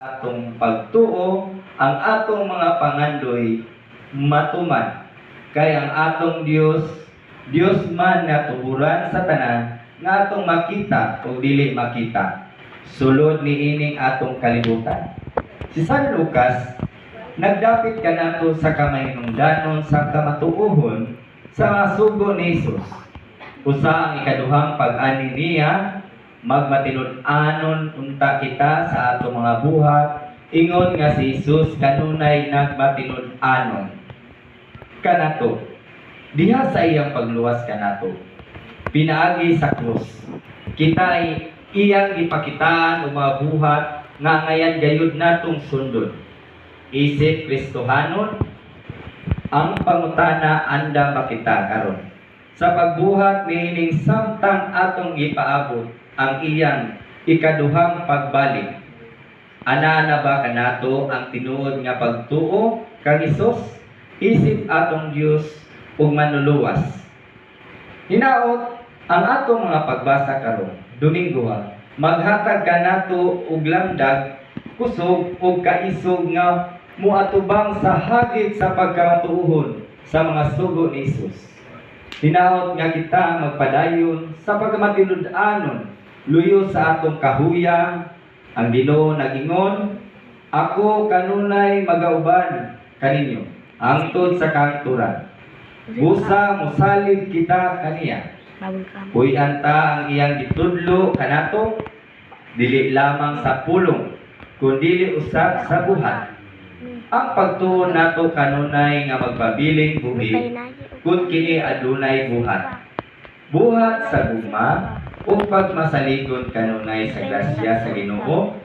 atong pagtuo ang atong mga pangandoy matuman kay ang atong Dios man nga tuburan sa tanan nga atong makita o dili makita sulod ni ining atong kalibutan. Si San Lucas nagdapit kanato sa kamahinungdanon sa kamatuohon sa mga sugo ni Hesus. Usa ang ikaduhang pag-ani niya magmatinud-anon unta kita sa atong mga buhat, ingon nga si Jesus kanunay nagmatinud-anon kanato diha sa iyang pagluwas kanato pinaagi sa krus. Kita ay iyang ipakitaan og mga buhat nga ngayan gayud natong sundon. Isip Kristohanon ang pangutana anda makita karon sa pagbuhat niining samtang atong gipaabot ang iyang ikaduhang pagbalik. Ana na ba kanato ang tinuod nga pagtuo kang Hesus isip atong Dios ug manluluwas? Hinaot ang atong mga pagbasa karon Domingo maghatag kanato og lamdag, kusog ug kaisog nga muatubang sa hagit sa pagkamatuohon sa mga sugo ni Hesus. Hinaot nga kita magpadayon sa pagmatinud-anon luyo sa atong kahuyang. Ang Ginoo nagingon, ako kanunay magauban kaninyo hangtod sa katuran. Busa mosalig kita kaniya. Puy-an ta ang iyang gitudlo kanato, dili lamang sa pulong, kundi usab sa buhat. Ang pagtuon nato kanunay nga magpabiling buhi, kun kini adunay buhat. Buhat sa gugma, ug pagmasaligon kanunay sa grasya sa Ginoo,